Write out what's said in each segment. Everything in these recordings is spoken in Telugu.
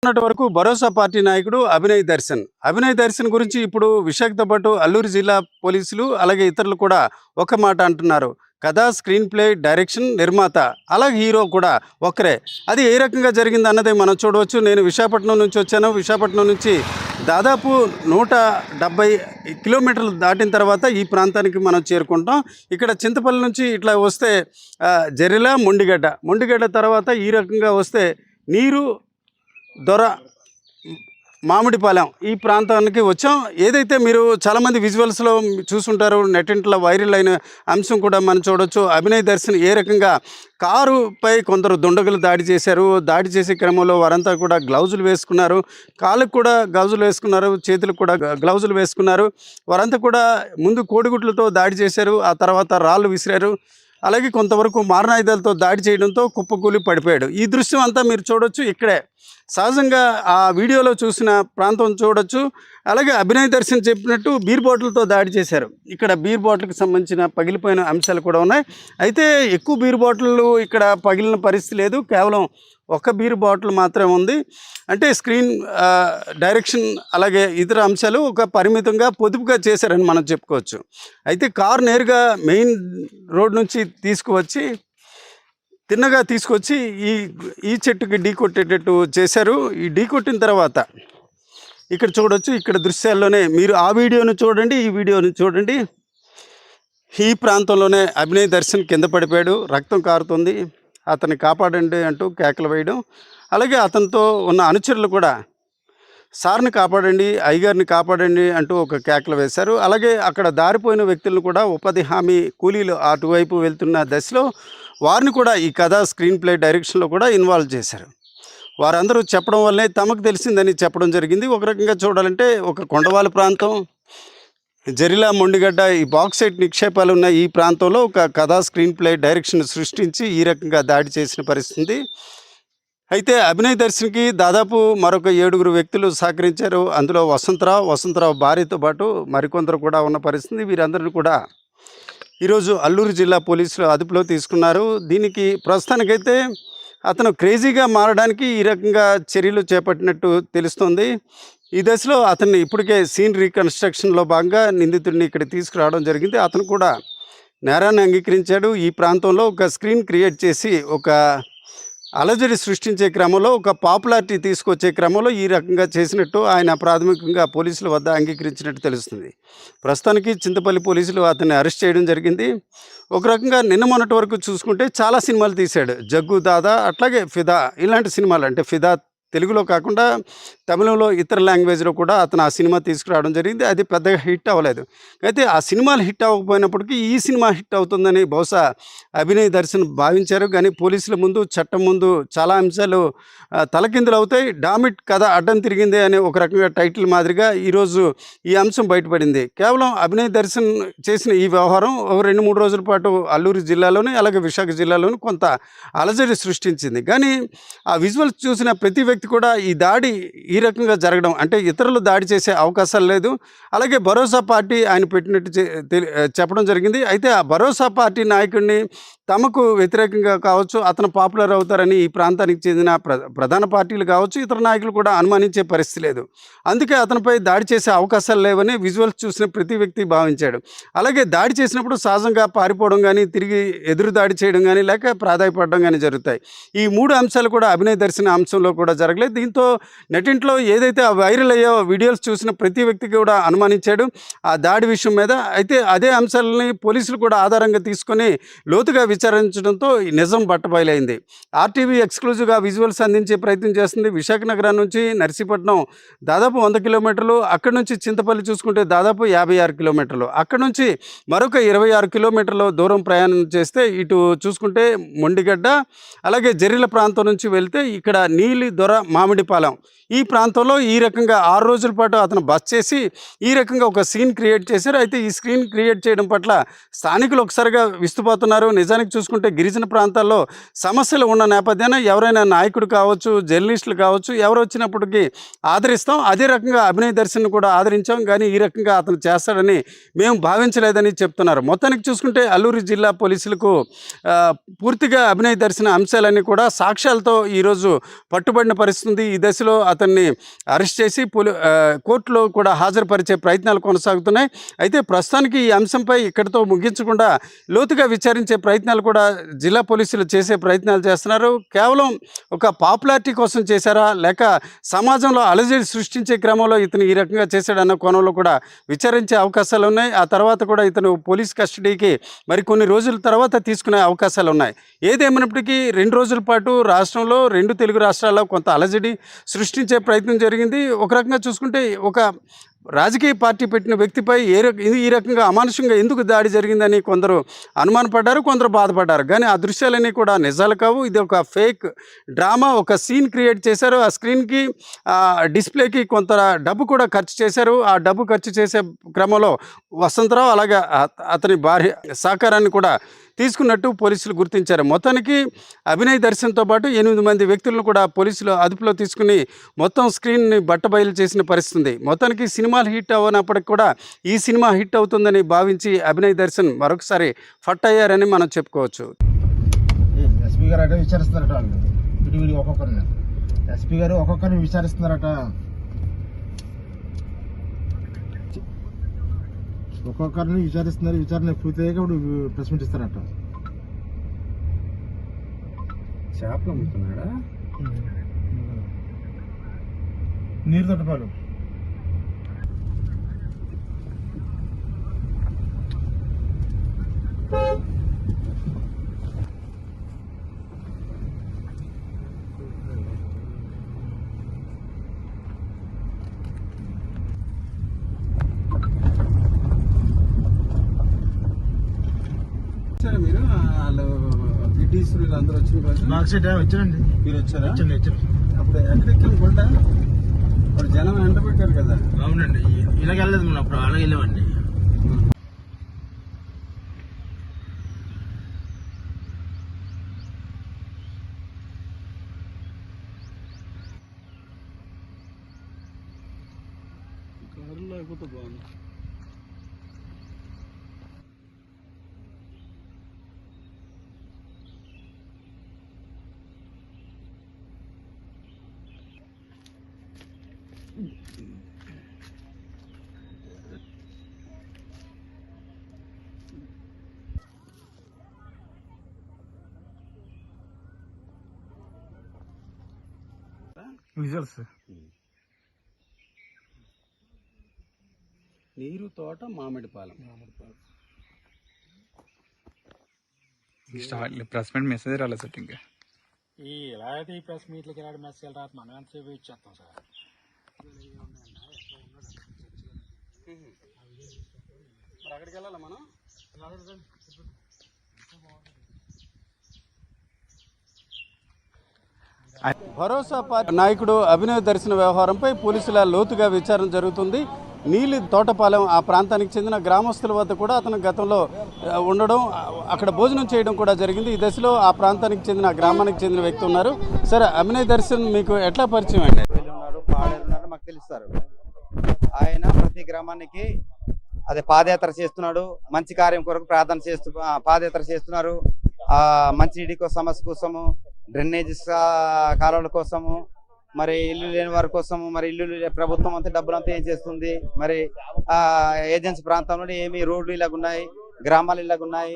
మొన్నటి వరకు భరోసా పార్టీ నాయకుడు అభినయ్ దర్శన్ గురించి ఇప్పుడు విశాఖతో పాటు అల్లూరు జిల్లా పోలీసులు అలాగే ఇతరులు కూడా ఒక మాట అంటున్నారు. కథ, స్క్రీన్ ప్లే, డైరెక్షన్, నిర్మాత అలాగే హీరో కూడా ఒక్కరే. అది ఏ రకంగా జరిగింది అన్నది మనం చూడవచ్చు. నేను విశాఖపట్నం నుంచి వచ్చాను. విశాఖపట్నం నుంచి దాదాపు 170 కిలోమీటర్లు దాటిన తర్వాత ఈ ప్రాంతానికి మనం చేరుకుంటాం. ఇక్కడ చింతపల్లి నుంచి ఇట్లా వస్తే జెరిల, మొండిగడ్డ తర్వాత ఈ రకంగా వస్తే నీరు దొర, మామిడిపాలెం ఈ ప్రాంతానికి వచ్చాం. ఏదైతే మీరు చాలామంది విజువల్స్లో చూసుంటారు, నెట్టింట్లో వైరల్ అయిన అంశం కూడా మనం చూడవచ్చు. అభినయ్ దర్శన్ ఏ రకంగా కారుపై కొందరు దుండగులు దాడి చేశారు. దాడి చేసే క్రమంలో వారంతా కూడా గ్లౌజులు వేసుకున్నారు, కాళ్ళకు కూడా గ్లౌజులు వేసుకున్నారు, చేతులకు కూడా గ్లౌజులు వేసుకున్నారు. వారంతా కూడా ముందు కోడిగుడ్లతో దాడి చేశారు, ఆ తర్వాత రాళ్ళు విసిరారు. అలాగే కొంతవరకు మారణాయుధాలతో దాడి చేయడంతో కుప్పకూలి పడిపోయాడు. ఈ దృశ్యం అంతా మీరు చూడొచ్చు. ఇక్కడే సహజంగా ఆ వీడియోలో చూసిన ప్రాంతం చూడొచ్చు. అలాగే అభినయ్ దర్శన్ చెప్పినట్టు బీర్ బాటిల్తో దాడి చేశారు. ఇక్కడ బీర్ బాటిల్కి సంబంధించిన పగిలిపోయిన అంశాలు కూడా ఉన్నాయి. అయితే ఎక్కువ బీర్ బాటిళ్ళు ఇక్కడ పగిలిన పరిస్థితి లేదు, కేవలం ఒక బీర్ బాటిల్ మాత్రమే ఉంది. అంటే స్క్రీన్ డైరెక్షన్ అలాగే ఇతర అంశాలు ఒక పరిమితంగా పొదుపుగా చేశారని మనం చెప్పుకోవచ్చు. అయితే కారు నేరుగా మెయిన్ రోడ్ నుంచి తిన్నగా తీసుకొచ్చి ఈ చెట్టుకి ఢీ కొట్టేటట్టు చేశారు. ఈ ఢీ కొట్టిన తర్వాత ఇక్కడ చూడొచ్చు. ఇక్కడ దృశ్యాల్లోనే మీరు ఆ వీడియోను చూడండి, ఈ వీడియోను చూడండి. ఈ ప్రాంతంలోనే అభినయ్ దర్శన్ కింద పడిపోయాడు, రక్తం కారుతుంది. అతన్ని కాపాడండి అంటూ కేకలు వేయడం, అలాగే అతనితో ఉన్న అనుచరులు కూడా సార్ని కాపాడండి, అయ్యగారిని కాపాడండి అంటూ ఒక కేకలు వేశారు. అలాగే అక్కడ దారిపోయిన వ్యక్తులను కూడా ఉపాధి హామీ కూలీలు అటువైపు వెళ్తున్న దశలో వారిని కూడా ఈ కథ, స్క్రీన్ ప్లే, డైరెక్షన్లో కూడా ఇన్వాల్వ్ చేశారు. వారందరూ చెప్పడం వల్లే తమకు తెలిసిందని చెప్పడం జరిగింది. ఒక రకంగా చూడాలంటే ఒక కొండవాళ్ళ ప్రాంతం, జెరిల, మొండిగడ్డ ఈ బాక్సైట్ నిక్షేపాలు ఉన్న ఈ ప్రాంతంలో ఒక కథ, స్క్రీన్ ప్లే, డైరెక్షన్ సృష్టించి ఈ రకంగా దాడి చేసిన పరిస్థితి. అయితే అభినయ్ దర్శన్కి దాదాపు మరొక 7 వ్యక్తులు సహకరించారు. అందులో వసంతరావు భార్యతో పాటు మరికొందరు కూడా ఉన్న పరిస్థితి. వీరందరినీ కూడా ఈరోజు అల్లూరు జిల్లా పోలీసులు అదుపులో తీసుకున్నారు. దీనికి ప్రస్తుతానికైతే అతను క్రేజీగా మారడానికి ఈ రకంగా చర్యలు చేపట్టినట్టు తెలుస్తోంది. ఈ దశలో అతన్ని ఇప్పటికే సీన్ రీకన్స్ట్రక్షన్లో భాగంగా నిందితుడిని ఇక్కడ తీసుకురావడం జరిగింది. అతను కూడా నేరాన్ని అంగీకరించాడు. ఈ ప్రాంతంలో ఒక స్క్రీన్ క్రియేట్ చేసి ఒక అలజడి సృష్టించే క్రమంలో, ఒక పాపులారిటీ తీసుకొచ్చే క్రమంలో ఈ రకంగా చేసినట్టు ఆయన ప్రాథమికంగా పోలీసుల వద్ద అంగీకరించినట్టు తెలుస్తుంది. ప్రస్తుతానికి చింతపల్లి పోలీసులు అతన్ని అరెస్ట్ చేయడం జరిగింది. ఒక రకంగా నిన్న మొన్నటి వరకు చూసుకుంటే చాలా సినిమాలు తీశాడు. జగ్గు, దాదా, అట్లాగే ఫిదా ఇలాంటి సినిమాలు. అంటే ఫిదా తెలుగులో కాకుండా తమిళంలో ఇతర లాంగ్వేజ్లో కూడా అతను ఆ సినిమా తీసుకురావడం జరిగింది. అది పెద్దగా హిట్ అవ్వలేదు. అయితే ఆ సినిమాలు హిట్ అవ్వకపోయినప్పటికీ ఈ సినిమా హిట్ అవుతుందని బహుశా అభినయ్ దర్శన్ భావించారు. కానీ పోలీసుల ముందు, చట్టం ముందు చాలా అంశాలు తలకిందులు అవుతాయి. డామిట్ కథ అడ్డం తిరిగింది అనే ఒక రకంగా టైటిల్ మాదిరిగా ఈరోజు ఈ అంశం బయటపడింది. కేవలం అభినయ్ దర్శన్ చేసిన ఈ వ్యవహారం 2-3 రోజుల పాటు అల్లూరు జిల్లాలోని అలాగే విశాఖ జిల్లాలోని కొంత అలజడి సృష్టించింది. కానీ ఆ విజువల్స్ చూసిన ప్రతి వ్యక్తి కూడా ఈ దాడి ఈ రకంగా జరగడం అంటే ఇతరులు దాడి చేసే అవకాశాలు లేదు. అలాగే భరోసా పార్టీ ఆయన పెట్టినట్టు చెప్పడం జరిగింది. అయితే ఆ భరోసా పార్టీ నాయకుడిని తమకు వ్యతిరేకంగా కావచ్చు, అతను పాపులర్ అవుతారని ఈ ప్రాంతానికి చెందిన ప్రధాన పార్టీలు కావచ్చు, ఇతర నాయకులు కూడా అనుమానించే పరిస్థితి లేదు. అందుకే అతనిపై దాడి చేసే అవకాశాలు లేవని విజువల్స్ చూసిన ప్రతి వ్యక్తి భావించాడు. అలాగే దాడి చేసినప్పుడు సహజంగా పారిపోవడం కానీ, తిరిగి ఎదురు దాడి చేయడం కానీ, లేక ప్రాధాయపడడం కానీ జరుగుతాయి. ఈ 3 అంశాలు కూడా అభినయ్ దర్శన్ అంశంలో కూడా జరగలేదు. దీంతో నెట్టింట్లో ఏదైతే ఆ వైరల్ అయ్యో వీడియోస్ చూసిన ప్రతి వ్యక్తి కూడా అనుమానించాడు ఆ దాడి విషయం మీద. అయితే అదే అంశాలని పోలీసులు కూడా ఆధారంగా తీసుకొని లోతుగా విచారించడంతో ఈ నిజం బట్టబయలైంది. ఆర్టీవీ ఎక్స్క్లూజివ్గా విజువల్స్ అందించే ప్రయత్నం చేస్తుంది. విశాఖ నగరం నుంచి నర్సీపట్నం దాదాపు 100 కిలోమీటర్లు, అక్కడి నుంచి చింతపల్లి చూసుకుంటే దాదాపు 56 కిలోమీటర్లు, అక్కడి నుంచి మరొక 26 కిలోమీటర్ల దూరం ప్రయాణం చేస్తే ఇటు చూసుకుంటే మొండిగడ్డ అలాగే జెరిల ప్రాంతం నుంచి వెళ్తే ఇక్కడ నీలి దొర, మామిడిపాలెం ఈ ప్రాంతంలో ఈ రకంగా 6 రోజుల పాటు అతను బస్ చేసి ఈ రకంగా ఒక సీన్ క్రియేట్ చేశారు. అయితే ఈ స్క్రీన్ క్రియేట్ చేయడం పట్ల స్థానికులు ఒకసారిగా విస్తుపోతున్నారు. నిజానికి మొత్తానికి చూసుకుంటే గిరిజన ప్రాంతాల్లో సమస్యలు ఉన్న నేపథ్యాన ఎవరైనా నాయకుడు కావచ్చు, జర్నలిస్టులు కావచ్చు, ఎవరు వచ్చినప్పటికీ ఆదరిస్తాం. అదే రకంగా అభినయ్ దర్శన్ కూడా ఆదరించాం. కానీ ఈ రకంగా అతను చేస్తాడని మేము భావించలేదని చెప్తున్నారు. మొత్తానికి చూసుకుంటే అల్లూరు జిల్లా పోలీసులకు పూర్తిగా అభినయ్ దర్శన్ అంశాలన్నీ కూడా సాక్ష్యాలతో ఈరోజు పట్టుబడిన పరిస్థితి. ఈ దశలో అతన్ని అరెస్ట్ చేసి కోర్టులో కూడా హాజరుపరిచే ప్రయత్నాలు కొనసాగుతున్నాయి. అయితే ప్రస్తుతానికి ఈ అంశంపై ఇక్కడితో ముగించకుండా లోతుగా విచారించే ప్రయత్నాలు కూడా జిల్లా పోలీసులు చేసే ప్రయత్నాలు చేస్తున్నారు. కేవలం ఒక పాపులారిటీ కోసం చేశారా, లేక సమాజంలో అలజడి సృష్టించే క్రమంలో ఇతను ఈ రకంగా చేశాడన్న కోణంలో కూడా విచారించే అవకాశాలు ఉన్నాయి. ఆ తర్వాత కూడా ఇతను పోలీస్ కస్టడీకి మరి కొన్ని రోజుల తర్వాత తీసుకునే అవకాశాలు ఉన్నాయి. ఏదేమైనప్పటికీ 2 రోజుల పాటు రాష్ట్రంలో 2 తెలుగు రాష్ట్రాల్లో కొంత అలజడి సృష్టించే ప్రయత్నం జరిగింది. ఒక రకంగా చూసుకుంటే ఒక రాజకీయ పార్టీ పెట్టిన వ్యక్తిపై ఈ రకంగా అమానుషంగా ఎందుకు దాడి జరిగిందని కొందరు అనుమానపడ్డారు, కొందరు బాధపడ్డారు. కానీ ఆ దృశ్యాలన్నీ కూడా నిజాలు కావు. ఇది ఒక ఫేక్ డ్రామా, ఒక సీన్ క్రియేట్ చేశారు. ఆ స్క్రీన్కి డిస్ప్లేకి కొంత డబ్బు కూడా ఖర్చు చేశారు. ఆ డబ్బు ఖర్చు చేసే క్రమంలో వసంతరావు అలాగే అతని భార్య సహకారాన్ని కూడా తీసుకున్నట్టు పోలీసులు గుర్తించారు. మొత్తానికి అభినయ్ దర్శన్తో పాటు 8 మంది వ్యక్తులను కూడా పోలీసులు అదుపులో తీసుకుని మొత్తం స్క్రీన్ని బట్టబయలు చేసిన పరిస్థితి. మొత్తానికి సినిమాలు హిట్ అవ్వనప్పటికి కూడా ఈ సినిమా హిట్ అవుతుందని భావించి అభినయ్ దర్శన్ మరొకసారి ఫట్ అయ్యారని మనం చెప్పుకోవచ్చు. ఎస్పీ గారు అంటే విచారిస్తున్నారట, వాళ్ళు ఒక్కొక్కరిని ఎస్పీ గారు ఒక్కొక్కరిని విచారిస్తున్నారట. ఒక్కొక్కరిని విచారిస్తున్నారు. విచారణ పూర్తయ్యాక ఇప్పుడు ప్రెస్ మీట్ ఇస్తారట. చేపలు అమ్ముతున్నాడా? నీరు తొట్టపాలు. మీరు వాళ్ళు బ్రిటిష్ అందరూ వచ్చిన వచ్చారండి. మీరు వచ్చారా? వచ్చారు. అప్పుడు ఎక్కడెక్కిన కొండ అప్పుడు జనం ఎంట పెట్టారు కదా. అవునండి, ఇలాగ వెళ్ళలేదు మనం, అప్పుడు అలాగే వెళ్ళామండి. కారులో అయిపోతే బాగుంది. విజువల్స్. నీరు తోట మామిడిపాలెం. ప్రెస్ మీట్ మెసేజ్ రాలేదు సార్. ఇంకా ఇలా అయితే ఈ ప్రెస్ మీట్లకి ఇలాంటి మెసేజ్ రాదు, మనం ఎంతసేపు ఇచ్చేస్తాం సార్. మరి అక్కడికి వెళ్ళాలా మనం? భరోసా పార్టీ నాయకుడు అభినయ్ దర్శన్ వ్యవహారంపై పోలీసుల లోతుగా విచారణ జరుగుతుంది. నీలి తోటపాలెం ఆ ప్రాంతానికి చెందిన గ్రామస్తుల వద్ద కూడా అతను గతంలో ఉండడం, అక్కడ భోజనం చేయడం కూడా జరిగింది. ఈ దశలో ఆ ప్రాంతానికి చెందిన గ్రామానికి చెందిన వ్యక్తి ఉన్నారు. సరే, అభినయ్ దర్శన్ మీకు ఎట్లా పరిచయం అండి? పాడేరున్నారు, మాకు తెలుస్తారు. ఆయన ప్రతి గ్రామానికి అదే పాదయాత్ర చేస్తున్నాడు. మంచి కార్యం కొరకు ప్రార్థన చేస్తూ పాదయాత్ర చేస్తున్నారు. మంచినీటి సమస్య కోసము, డ్రైనేజ్ కాలువల కోసము, మరి ఇల్లు లేని వారి కోసము, మరి ఇల్లు ప్రభుత్వం అంతా డబ్బులంతా ఏం చేస్తుంది, మరి ఏజెన్సీ ప్రాంతంలో ఏమి రోడ్లు ఇలాగున్నాయి, గ్రామాలు ఇలాగున్నాయి,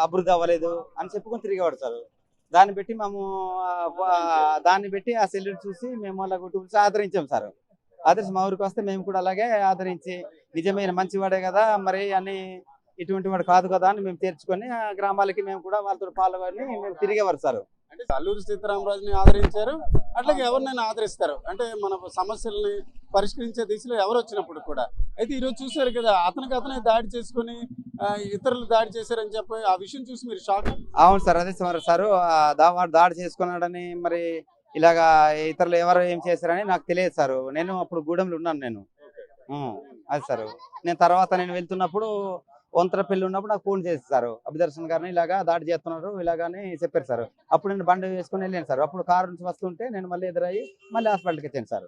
అభివృద్ధి అవ్వలేదు అని చెప్పుకొని తిరిగేవాడు సార్. దాన్ని బట్టి ఆ సెల్యూని చూసి మేము వాళ్ళ కుటుంబం ఆదరించాం సార్. ఆదరించి మా ఊరికి వస్తే మేము కూడా అలాగే ఆదరించి నిజమైన మంచివాడే కదా, మరి అన్ని ఇటువంటి వాడు కాదు కదా అని మేము తెరుచుకొని ఆ గ్రామాలకి మేము కూడా వాళ్ళతో పాల్గొని మేము తిరిగేవారు సార్. అంటే అల్లూరి సీతారామరాజుని ఆదరించారు, అట్లాగే ఎవరినైనా ఆదరిస్తారు. అంటే మన సమస్యల్ని పరిష్కరించే దిశలో ఎవరు వచ్చినప్పుడు కూడా. అయితే ఈరోజు చూశారు కదా, అతనే దాడి చేసుకొని ఇతరులు దాడి చేశారని చెప్పి ఆ విషయం చూసి మీరు షాక్. అవును సార్, అదే సార్ వాడు దాడి చేసుకున్నాడని, మరి ఇలాగా ఇతరులు ఎవరు ఏం చేశారని నాకు తెలియదు సార్. నేను అప్పుడు గూడెంలో ఉన్నాను నేను. అది సార్, నేను తర్వాత వెళ్తున్నప్పుడు వంతరపల్లి ఉన్నప్పుడు నాకు ఫోన్ చేసి సార్ అభిదర్శన్ గారిని ఇలాగా దాడి చేస్తున్నారు ఇలాగని చెప్పారు సార్. అప్పుడు నేను బండి వేసుకుని వెళ్ళాను సార్. అప్పుడు కారు నుంచి వస్తుంటే నేను మళ్ళీ ఎదురయ్యి మళ్ళీ హాస్పిటల్కి వచ్చాను సార్.